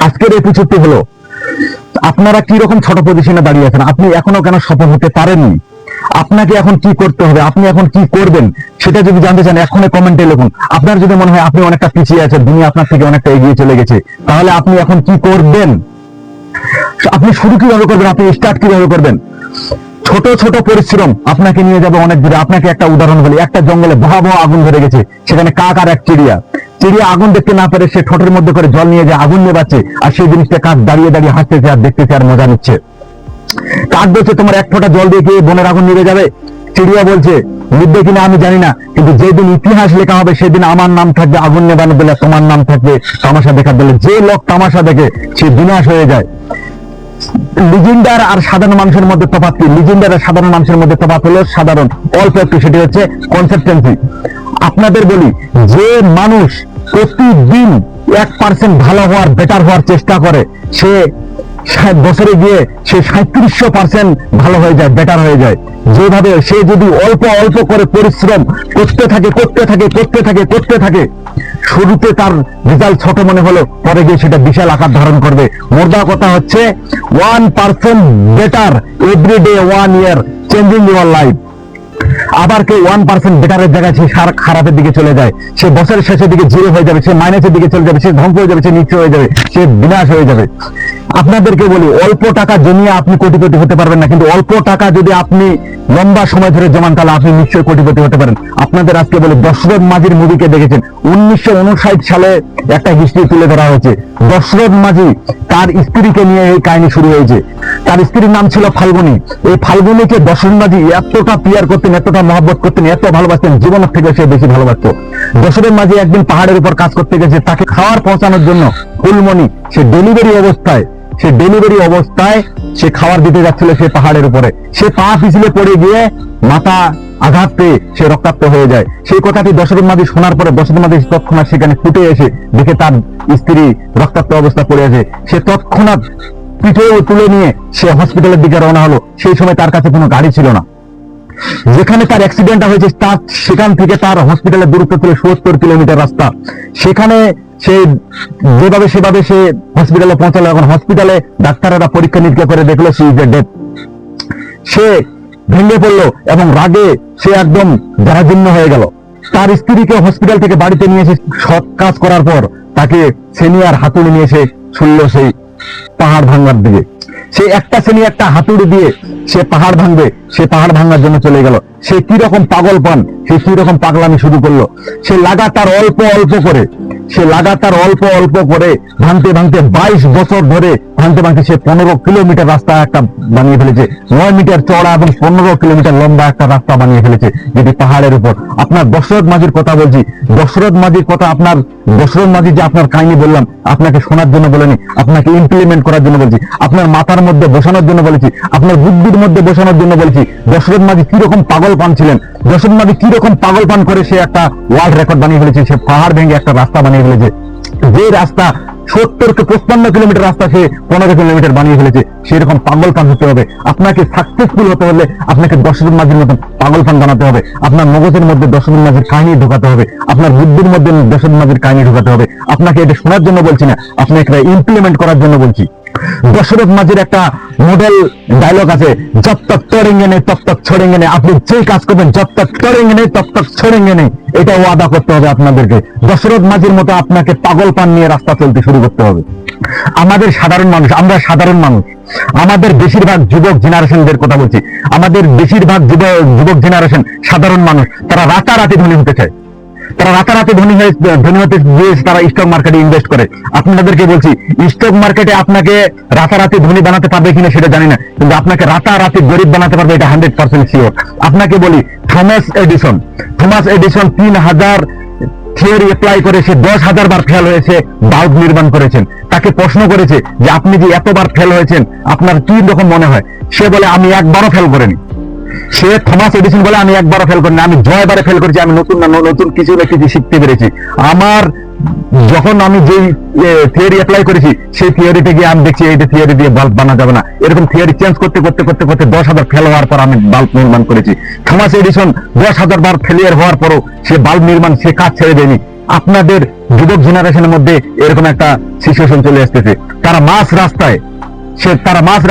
আজকের এপিসোডটি হলো, আপনারা কি রকম ছোট পজিশনে দাঁড়িয়ে আছেন, আপনি এখনো কেন সফল হতে পারেননি, আপনাকে এখন কি করতে হবে, আপনি এখন কি করবেন, সেটা যদি জানতে চান এখনই কমেন্টে লিখুন। আপনার যদি মনে হয় আপনি অনেকটা পিছিয়ে আছেন, দুনিয়া আপনার থেকে অনেকটা এগিয়ে চলে গেছে, তাহলে আপনি এখন কি করবেন, আপনি শুরু কিভাবে করবেন, আপনি স্টার্ট কিভাবে করবেন। ছোট ছোট পরিশ্রম আপনাকে নিয়ে যাবে অনেক দূরে। আপনাকে একটা উদাহরণ বলি, একটা জঙ্গলে ভয়াবহ আগুন ধরে গেছে, সেখানে কাক আর এক চিড়িয়া আগুন দেখতে না পেরে সে ঠোঁটের মধ্যে করে জল নিয়ে যায়, আগুন নেবাচ্ছে, আর সেই জিনিসটা কাক দাঁড়িয়ে দাঁড়িয়ে হাসতেছে আর দেখতেছে আর মজা নিচ্ছে। কাক বলছে তোমার এক ফোঁটা জল দিয়ে কি বনের আগুন নিভে যাবে? চিড়িয়া বলছে নিভবে কিনা আমি জানি না, কিন্তু যেদিন ইতিহাস লেখা হবে সেদিন আমার নাম থাকবে আগুন নেবানো বলে, তোমার নাম থাকবে তামাশা দেখার বলে। যে লোক তামাশা দেখে সে বিনাশ হয়ে যায়। লিজেন্ডার আর সাধারণ মানুষের মধ্যে তফাৎ কি? লিজেন্ডার আর সাধারণ মানুষের মধ্যে তফাৎ হলো সাধারণ অল্প একটু, সেটি হচ্ছে কনসিস্টেন্সি। আপনাদের বলি, যে মানুষ প্রতিদিন 1% ভালো হওয়ার, বেটার হওয়ার চেষ্টা করে, সে 60 বছরে গিয়ে সে 3700% ভালো হয়ে যায়, বেটার হয়ে যায়। যেভাবে সে যদি অল্প অল্প করে পরিশ্রম করতে থাকে, শুরুতে তার রেজাল্ট ছোট মনে হলো, পরে গিয়ে সেটা বিশাল আকার ধারণ করবে। মোদ্দা কথা হচ্ছে 1% better every day 1 year changing your life. আবার কেউ 1% বেটারের জায়গায় সে খারাপের দিকে চলে যায়, সে বছরের শেষের দিকে জিরো হয়ে যাবে, সে মাইনাসের দিকে চলে যাবে, সে ধ্বংস হয়ে যাবে, সে নিচে হয়ে যাবে, সে বিনাশ হয়ে যাবে। আপনাদেরকে বলি, অল্প টাকা জমিয়ে আপনি কোটিপতি হতে পারবেন না, কিন্তু অল্প টাকা যদি আপনি লম্বা সময় ধরে জমান, তাহলে আপনি নিশ্চয়ই কোটিপতি হতে পারেন। আপনাদের আজকে বলি, দশরথ মাঝির মুভিকে দেখেছেন? 1959 সালে একটা হিস্ট্রি তুলে ধরা হয়েছে। দশরথ মাঝি তার স্ত্রীকে নিয়ে এই কাহিনী শুরু হয়েছে। তার স্ত্রীর নাম ছিল ফাল্গুনী। এই ফাল্গুনীকে দশরথ মাঝি এতটা পিয়ার করতেন, এতটা মহব্বত করতেন, এত ভালোবাসতেন, জীবনের থেকে সে বেশি ভালোবাসত। দশরথ মাঝি একদিন পাহাড়ের উপর কাজ করতে গেছে, তাকে খাবার পৌঁছানোর জন্য ফুলমণি সে ডেলিভারি অবস্থায় সে খাবার দিতে যাচ্ছিল সে পাহাড়ের উপরে। সে পা পিছলে পড়ে গিয়ে মাথা আঘাত পেয়ে সে রক্তাক্ত হয়ে যায়। সেই কথাটি দশরথ মাঝি শোনার পরে দশরথ মাঝি তৎক্ষণাৎ সেখানে ছুটে এসে দেখে তার স্ত্রী রক্তাক্ত অবস্থা পড়ে আছে। সে তৎক্ষণাৎ পিঠে তুলে নিয়ে সে হসপিটালের দিকে রওনা হলো। সেই সময় তার কাছে কোনো গাড়ি ছিল না। যেখানে তার অ্যাক্সিডেন্টটা হয়েছে তার সেখান থেকে তার হসপিটালের দূরত্ব ছিল 70 কিলোমিটার রাস্তা। সেখানে সে সেভাবে সে হসপিটালে পৌঁছালো। এখন হসপিটালে ডাক্তারেরা পরীক্ষা নিরীক্ষা করে দেখলো সে ইজ ডেড। সে ভেঙে পড়লো এবং রাগে সে একদম জরাজীর্ণ হয়ে গেল। তার স্ত্রীকে হসপিটাল থেকে বাড়িতে নিয়ে এসে সৎ কাজ করার পর তাকে সিনিয়র হাতুড়ি নিয়ে এসে ছুড়ল সেই পাহাড় ভাঙার দিকে। সে একটা একটা হাতুড়ি দিয়ে সে পাহাড় ভাঙবে, সে পাহাড় ভাঙার জন্য চলে গেল। সে কি রকম পাগলপান, সে কি রকম পাগলামি শুরু করলো। সে লাগাতার অল্প অল্প করে ভাঙতে 22 বছর ধরে ভাঙতে সে 15 কিলোমিটার রাস্তা একটা বানিয়ে ফেলেছে। 9 মিটার চওড়া এবং 15 কিলোমিটার লম্বা একটা রাস্তা বানিয়ে ফেলেছে, যেটি পাহাড়ের উপর। আপনার দশরথ মাঝির কথা বলছি, দশরথ মাঝির কথা, আপনার দশরথ মাঝি যে আপনার কাহিনী বললাম, আপনাকে শোনার জন্য বলেনি, আপনাকে ইমপ্লিমেন্ট করার জন্য বলছি, আপনার মাথার মধ্যে বসানোর জন্য বলেছি, আপনার বুদ্ধির মধ্যে বসানোর জন্য বলছি। দশরথ মাঝি কিরকম পাগল পান ছিলেন, দশরথ মাঝি কিরকম পাগল পান করে সে একটা ওয়ার্ল্ড রেকর্ড বানিয়ে ফেলেছে। সে পাহাড় ভেঙে একটা রাস্তা বানিয়ে ফেলেছে। যে রাস্তা 70-55 কিলোমিটার রাস্তা সে 15 কিলোমিটার বানিয়ে ফেলেছে। সেরকম পাগল পান হতে হবে। আপনাকে সাকসেসফুল হতে হলে আপনাকে দশরথ মাঝির মতন পাগল পান বানাতে হবে। আপনার মগজের মধ্যে দশরথ মাঝির কাহিনী ঢোকাতে হবে, আপনার বুদ্ধির মধ্যে দশরথ মাঝির কাহিনী ঢোকাতে হবে। আপনাকে এটা শোনার জন্য বলছি না, আপনাকে এটা ইমপ্লিমেন্ট করার জন্য বলছি। দশরথ মাঝির একটা মডেল ডায়লগ আছে, জব তক তড়েঙ্গে নেই তব তক ছোড়েঙ্গে নেই। আপনি যে কাজ করবেন জব তক তড়েঙ্গে নেই তব তক ছোড়েঙ্গে নেই, এটা ওয়াদা করতে হবে আপনাদেরকে। দশরথ মাঝির মতো আপনাকে পাগল পান নিয়ে রাস্তা চলতে শুরু করতে হবে। আমাদের সাধারণ মানুষ, আমরা সাধারণ মানুষ, আমাদের বেশিরভাগ যুবক জেনারেশনদের কথা বলছি, আমাদের বেশিরভাগ যুবক জেনারেশন সাধারণ মানুষ, তারা রাতারাতি ধনী হতে চায়। তারা রাতারাতি ধনী হতে গিয়ে তারা স্টক মার্কেটে ইনভেস্ট করে। আপনাদেরকে বলছি, স্টক মার্কেটে আপনাকে রাতারাতি ধনী বানাতে পারবে কিনা সেটা জানি না, কিন্তু আপনাকে রাতারাতি গরিব বানাতে পারবে, এটা 100% শিওর। আপনাকে বলি, থমাস এডিসন 3000 থিওরি অ্যাপ্লাই করে সে 10,000 বার ফেল হয়েছে, বাল্ব নির্মাণ করেছেন। তাকে প্রশ্ন করেছে যে আপনি যে এতবার ফেল হয়েছেন আপনার কি রকম মনে হয়? সে বলে আমি একবারও ফেল করিনি। সে থমাস এডিসন বলে আমি একবারও ফেল করিনি, আমি 9বারে ফেল করেছি। আমি নতুন কিছু না কিছু শিখতে পেরেছি। আমার যখন আমি যে থিওরি অ্যাপ্লাই করেছি সেই থিওরিতে গিয়ে আমি দেখছি এই থিওরি দিয়ে বাল্ব বানানো যাবে না। এরকম থিওরি চেঞ্জ করতে 10,000 ফেল হওয়ার পর আমি বাল্ব নির্মাণ করেছি। থমাস এডিসন 10,000 বার ফেলিয়ার হওয়ার পরও সে বাল্ব নির্মাণ সে কাজ ছেড়ে দেয়নি। আপনাদের যুবক জেনারেশনের মধ্যে এরকম একটা সিচুয়েশন চলে আসতেছে, তারা মাঝ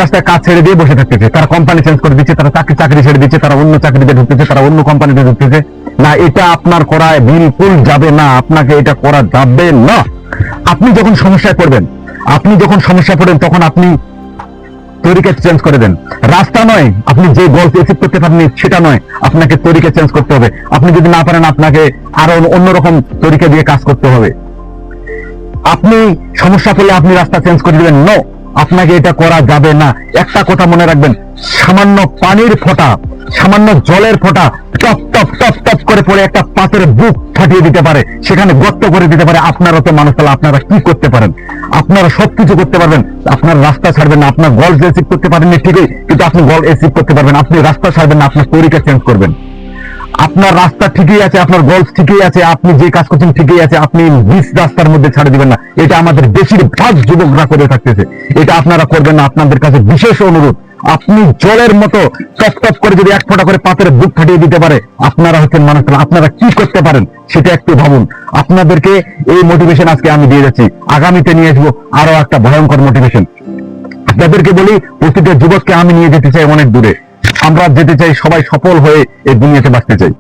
রাস্তায় কাজ ছেড়ে দিয়ে বসে থাকতেছে, তারা কোম্পানি চেঞ্জ করে দিচ্ছে, তারা চাকরি ছেড়ে দিচ্ছে, তারা অন্য চাকরিতে ঢুকতেছে, তারা অন্য কোম্পানিতে ঢুকতেছে। না, এটা আপনার করায় বিলকুল যাবে না, আপনাকে এটা করা যাবে না। আপনি যখন সমস্যায় পড়বেন তখন আপনি তরিকা চেঞ্জ করে দেন। রাস্তা নয়, আপনি যে গোল অ্যাচিভ করতে পারেননি সেটা নয়, আপনাকে তরিকা চেঞ্জ করতে হবে। আপনি যদি না পারেন, আপনাকে আরো অন্যরকম তরিকা দিয়ে কাজ করতে হবে। আপনি সমস্যা পেলে আপনি রাস্তা চেঞ্জ করে দিবেন, নো, আপনাকে এটা করা যাবে না। একটা কথা মনে রাখবেন, সামান্য পানির ফোঁটা, সামান্য জলের ফোঁটা টপ টপ টপ টপ করে পড়ে একটা পাথরের বুক ফাটিয়ে দিতে পারে, সেখানে গর্ত করে দিতে পারে। আপনারা তো মানুষ, তাহলে আপনারা কি করতে পারেন? আপনারা সবকিছু করতে পারবেন, আপনার রাস্তা ছাড়বেন না। আপনার গোল অ্যাচিভ করতে পারেননি ঠিকই, কিন্তু আপনি গোল অ্যাচিভ করতে পারবেন। আপনি রাস্তা ছাড়বেন না, আপনার তরিকা চেঞ্জ করবেন। আপনার রাস্তা ঠিকই আছে, আপনার গোলস ঠিকই আছে, আপনি যে কাজ করছেন ঠিকই আছে, আপনি বিশ রাস্তার মধ্যে ছাড়ে দিবেন না। এটা আমাদের বেশিরভাগ যুবকরা করে থাকতেছে, এটা আপনারা করবেন না। আপনাদের কাছে বিশেষ অনুরোধ, আপনি জলের মতো টপ টপ করে যদি এক ফোঁটা করে পাথরের বুক ফাটিয়ে দিতে পারে, আপনারা হচ্ছেন মানুষ, আপনারা কি করতে পারেন সেটা একটু ভাবুন। আপনাদেরকে এই মোটিভেশন আজকে আমি দিয়ে যাচ্ছি, আগামীতে নিয়ে আসবো আরো একটা ভয়ঙ্কর মোটিভেশন। আপনাদেরকে বলি, প্রতিটা যুবককে আমি নিয়ে যেতে চাই অনেক দূরে। আমরা যেতে চাই সবাই সফল হয়ে এই দুনিয়াতে বাঁচতে চাই।